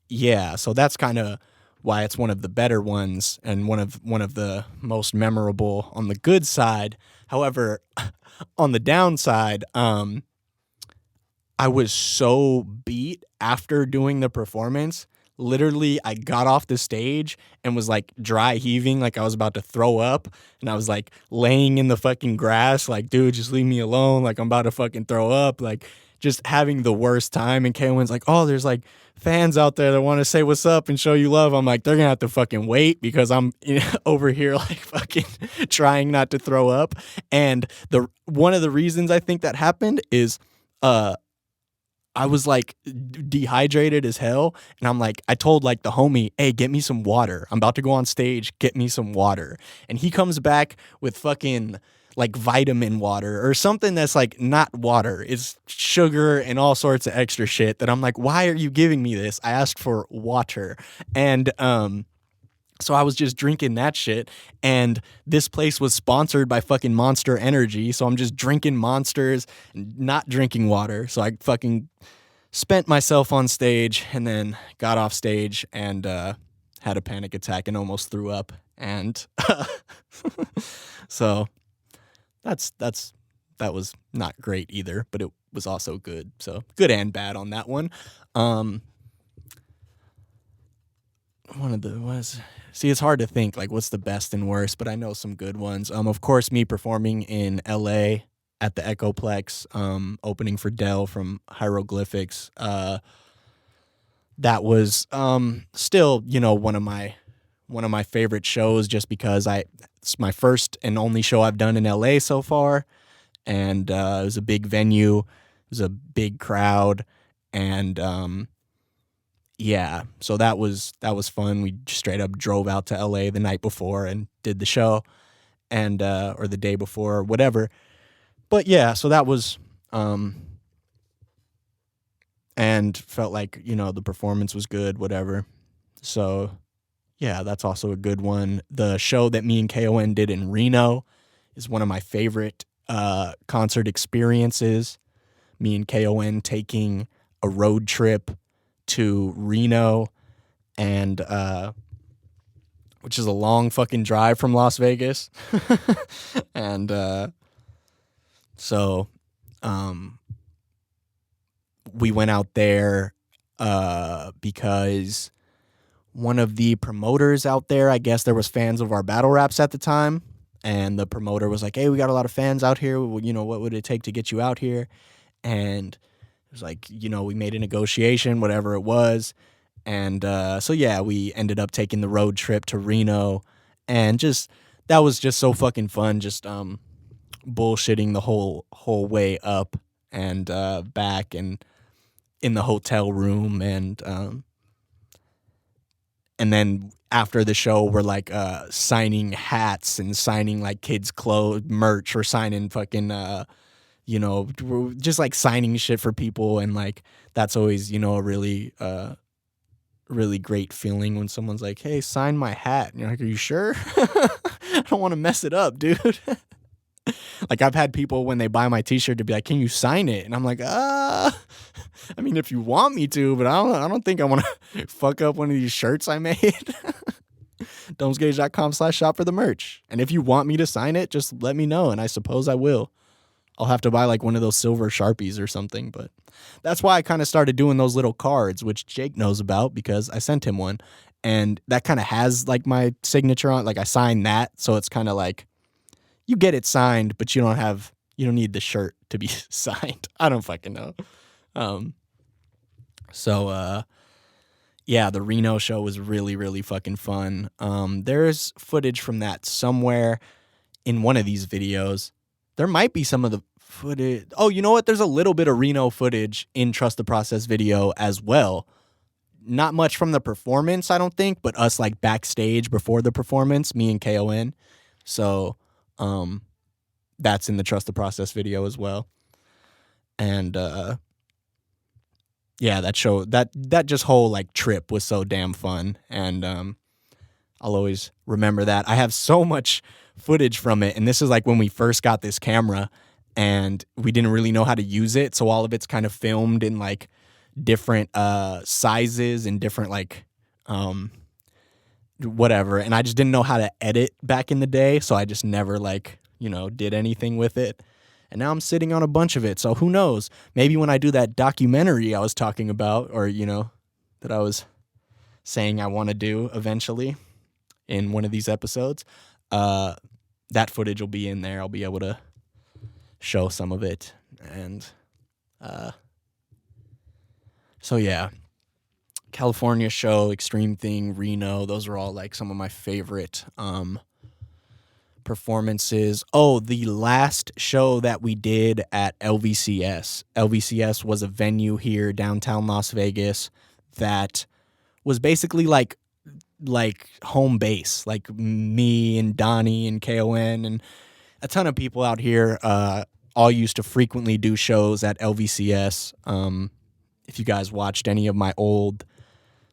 yeah, so that's kind of why it's one of the better ones and one of the most memorable on the good side. However, on the downside, I was so beat after doing the performance. Literally, I got off the stage and was like dry heaving, like I was about to throw up. And I was like laying in the fucking grass, like, dude, just leave me alone. Like, I'm about to fucking throw up. Like, just having the worst time. And Kaylин's like, oh, there's like fans out there that want to say what's up and show you love. I'm like, they're going to have to fucking wait because I'm over here like fucking trying not to throw up. And one of the reasons I think that happened is, I was like dehydrated as hell. And I'm like, I told like the homie, hey, get me some water. I'm about to go on stage. Get me some water. And he comes back with fucking like vitamin water or something that's like not water. It's sugar and all sorts of extra shit that I'm like, why are you giving me this? I asked for water. And, so I was just drinking that shit, and this place was sponsored by fucking Monster Energy, so I'm just drinking Monsters and not drinking water. So I fucking spent myself on stage and then got off stage and had a panic attack and almost threw up. And so that was not great either, but it was also good. So good and bad on that one. See, it's hard to think like what's the best and worst, but I know some good ones. Of course, me performing in LA at the Echoplex, opening for Dell from Hieroglyphics. That was still, one of my favorite shows just because it's my first and only show I've done in LA so far, and it was a big venue, it was a big crowd, and yeah, so that was fun. We straight up drove out to LA the night before and did the show, and or the day before or whatever. But yeah, so that was and felt like, the performance was good, whatever. So yeah, that's also a good one. The show that me and KON did in Reno is one of my favorite concert experiences. Me and KON taking a road trip to Reno, and which is a long fucking drive from Las Vegas. And so we went out there because one of the promoters out there, I guess there was fans of our battle raps at the time, and the promoter was like, hey, we got a lot of fans out here, what would it take to get you out here? And it was like, we made a negotiation, whatever it was. And so, yeah, we ended up taking the road trip to Reno. And that was just so fucking fun, just bullshitting the whole way up and back and in the hotel room. And then after the show, we're like signing hats and signing like kids' clothes, merch, or signing fucking... we're just like signing shit for people, and like that's always, a really great feeling when someone's like, hey, sign my hat. And you're like, are you sure? I don't want to mess it up, dude. Like, I've had people when they buy my t-shirt to be like, can you sign it? And I'm like, I mean, if you want me to, but I don't think I want to fuck up one of these shirts I made. domesgage.com/shop for the merch. And if you want me to sign it, just let me know, and I suppose I will. I'll have to buy like one of those silver Sharpies or something, but that's why I kind of started doing those little cards, which Jake knows about because I sent him one, and that kind of has like my signature on it. Like I signed that, so it's kind of like you get it signed, but you don't need the shirt to be signed. I don't fucking know. Yeah, the Reno show was really, really fucking fun. There's footage from that somewhere in one of these videos. There might be some of the footage. Oh, you know what? There's a little bit of Reno footage in Trust the Process video as well. Not much from the performance, I don't think, but us like backstage before the performance, me and KON. So that's in the Trust the Process video as well. And yeah, that show, that just whole like trip was so damn fun, and I'll always remember that. I have so much footage from it, and this is like when we first got this camera, and we didn't really know how to use it, so all of it's kind of filmed in like different sizes and different like whatever, and I just didn't know how to edit back in the day, so I just never like, did anything with it. And now I'm sitting on a bunch of it, so who knows? Maybe when I do that documentary I was talking about, or that I was saying I want to do eventually in one of these episodes, that footage will be in there. I'll be able to show some of it. And so yeah, California show, Extreme Thing, Reno, those are all like some of my favorite performances. Oh, the last show that we did at LVCS. LVCS was a venue here downtown Las Vegas that was basically like home base. Like me and Donnie and KON and a ton of people out here all used to frequently do shows at LVCS. If you guys watched any of my old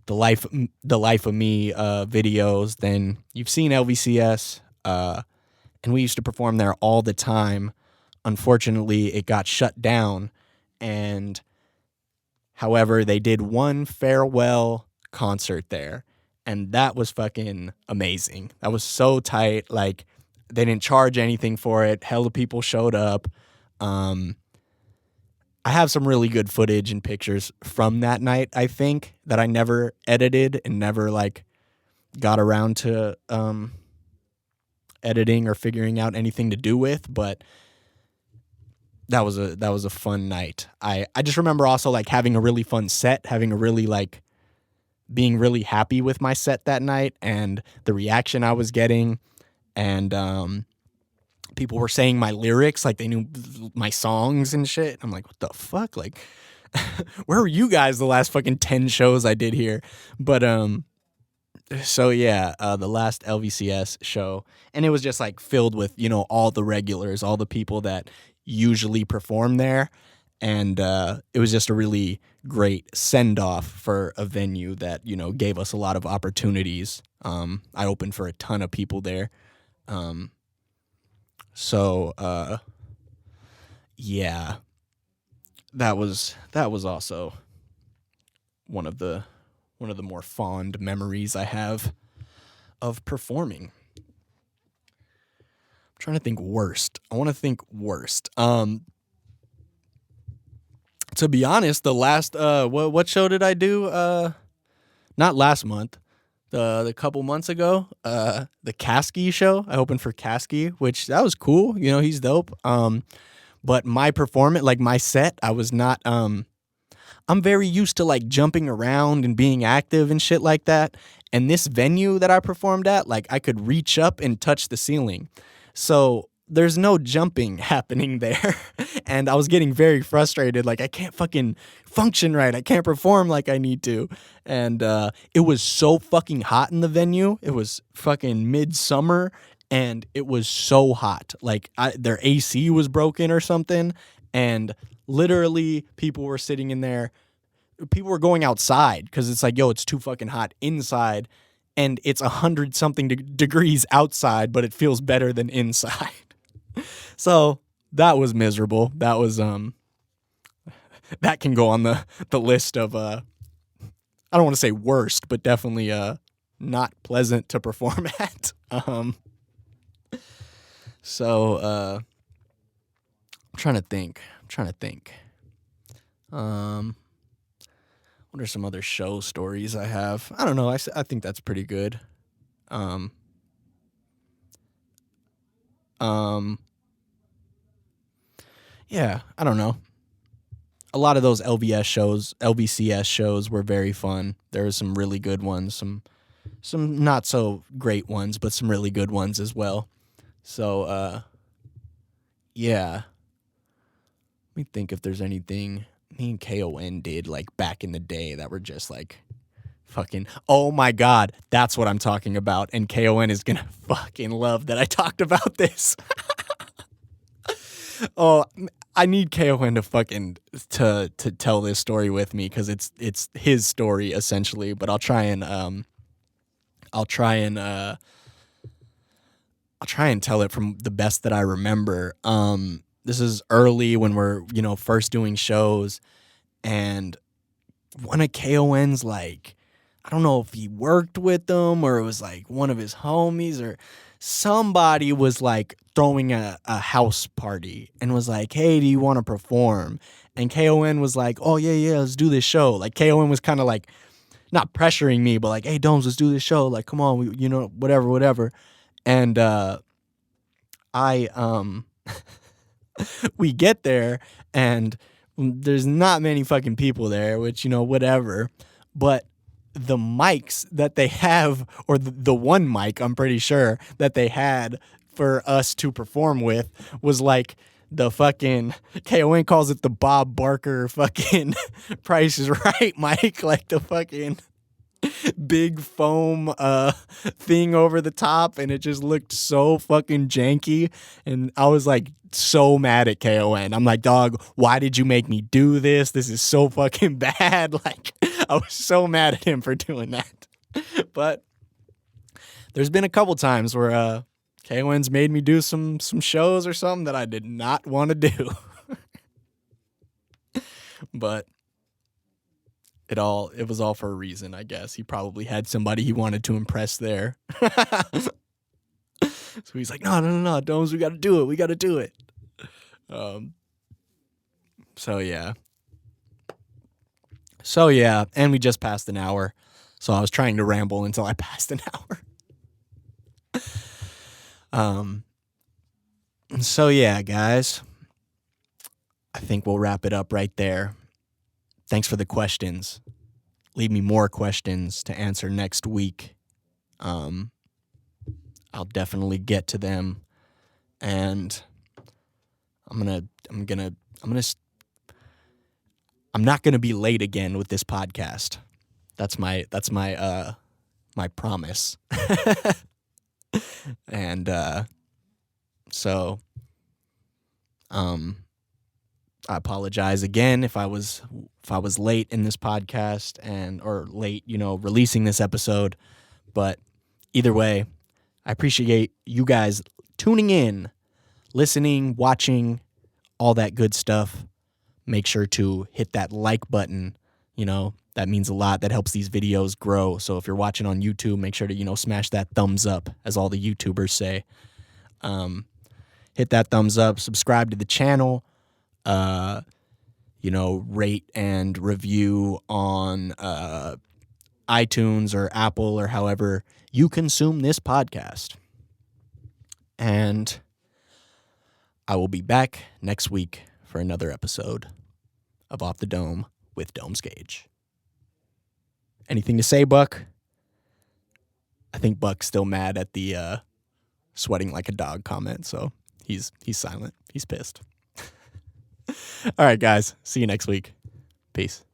The Life of Me videos, then you've seen LVCS. And we used to perform there all the time. Unfortunately, it got shut down. And however, they did one farewell concert there. And that was fucking amazing. That was so tight. Like, they didn't charge anything for it. Hella people showed up. I have some really good footage and pictures from that night, I think, that I never edited and never, like, got around to editing or figuring out anything to do with, but that was a fun night. I just remember also like having a really fun set, having a really like being really happy with my set that night and the reaction I was getting, and people were saying my lyrics like they knew my songs and shit. I'm like, what the fuck? Like, where were you guys the last fucking 10 shows I did here? But so yeah, the last LVCS show, and it was just like filled with, all the regulars, all the people that usually perform there. And it was just a really great send off for a venue that, gave us a lot of opportunities. I opened for a ton of people there. So yeah, that was also one of the more fond memories I have of performing. I'm trying to think worst. I want to think worst. To be honest, the last what show did I do? Not last month. The couple months ago, the Kasky show. I opened for Kasky, which that was cool. He's dope. But my performance, like my set, I was not I'm very used to like jumping around and being active and shit like that. And this venue that I performed at, like I could reach up and touch the ceiling. So there's no jumping happening there. And I was getting very frustrated. Like I can't fucking function right. I can't perform like I need to. And it was so fucking hot in the venue. It was fucking midsummer and it was so hot. Like their AC was broken or something. And literally, people were sitting in there. People were going outside because it's like, yo, it's too fucking hot inside, and it's 100-something degrees outside, but it feels better than inside. So that was miserable. That was that can go on the list of I don't want to say worst, but definitely not pleasant to perform at. So I'm trying to think. What are some other show stories I have? I don't know. I think that's pretty good. Yeah, I don't know. A lot of those LVCS shows were very fun. There were some really good ones, some not so great ones, but some really good ones as well. So, yeah. Let me think if there's anything me and KON did like back in the day that were just like fucking, oh my God, that's what I'm talking about. And KON is gonna fucking love that I talked about this. Oh, I need KON to fucking to tell this story with me because it's his story essentially. But I'll try and tell it from the best that I remember. This is early when we're first doing shows, and one of KON's like, I don't know if he worked with them or it was like one of his homies or somebody was like throwing a house party and was like, hey, do you want to perform? And KON was like, oh yeah, let's do this show. Like KON was kind of like not pressuring me, but like, hey Domes, let's do this show. Like, come on, whatever. And we get there and there's not many fucking people there, which, whatever. But the mics that they have, or the one mic, I'm pretty sure, that they had for us to perform with was like the fucking, KON calls it the Bob Barker fucking Price is Right mic, like the fucking big foam thing over the top, and it just looked so fucking janky. And I was like so mad at KON. I'm like, dog, why did you make me do this? This is so fucking bad. Like, I was so mad at him for doing that. But there's been a couple times where KON's made me do some shows or something that I did not want to do. But it was all for a reason, I guess. He probably had somebody he wanted to impress there. So he's like, no, Domes, we got to do it. So yeah, and we just passed an hour. So I was trying to ramble until I passed an hour. So yeah, guys, I think we'll wrap it up right there. Thanks for the questions. Leave me more questions to answer next week. I'll definitely get to them, and I'm not gonna be late again with this podcast. That's my promise. And so I apologize again if I was late in this podcast or late, releasing this episode. But either way, I appreciate you guys tuning in, listening, watching, all that good stuff. Make sure to hit that like button. That means a lot. That helps these videos grow. So if you're watching on YouTube, make sure to, smash that thumbs up, as all the YouTubers say. Hit that thumbs up, subscribe to the channel, rate and review on iTunes or Apple or however you consume this podcast. And I will be back next week for another episode of Off the Dome with Domes Gage. Anything to say, Buck? I think Buck's still mad at the sweating like a dog comment, so he's silent. He's pissed. All right, guys. See you next week. Peace.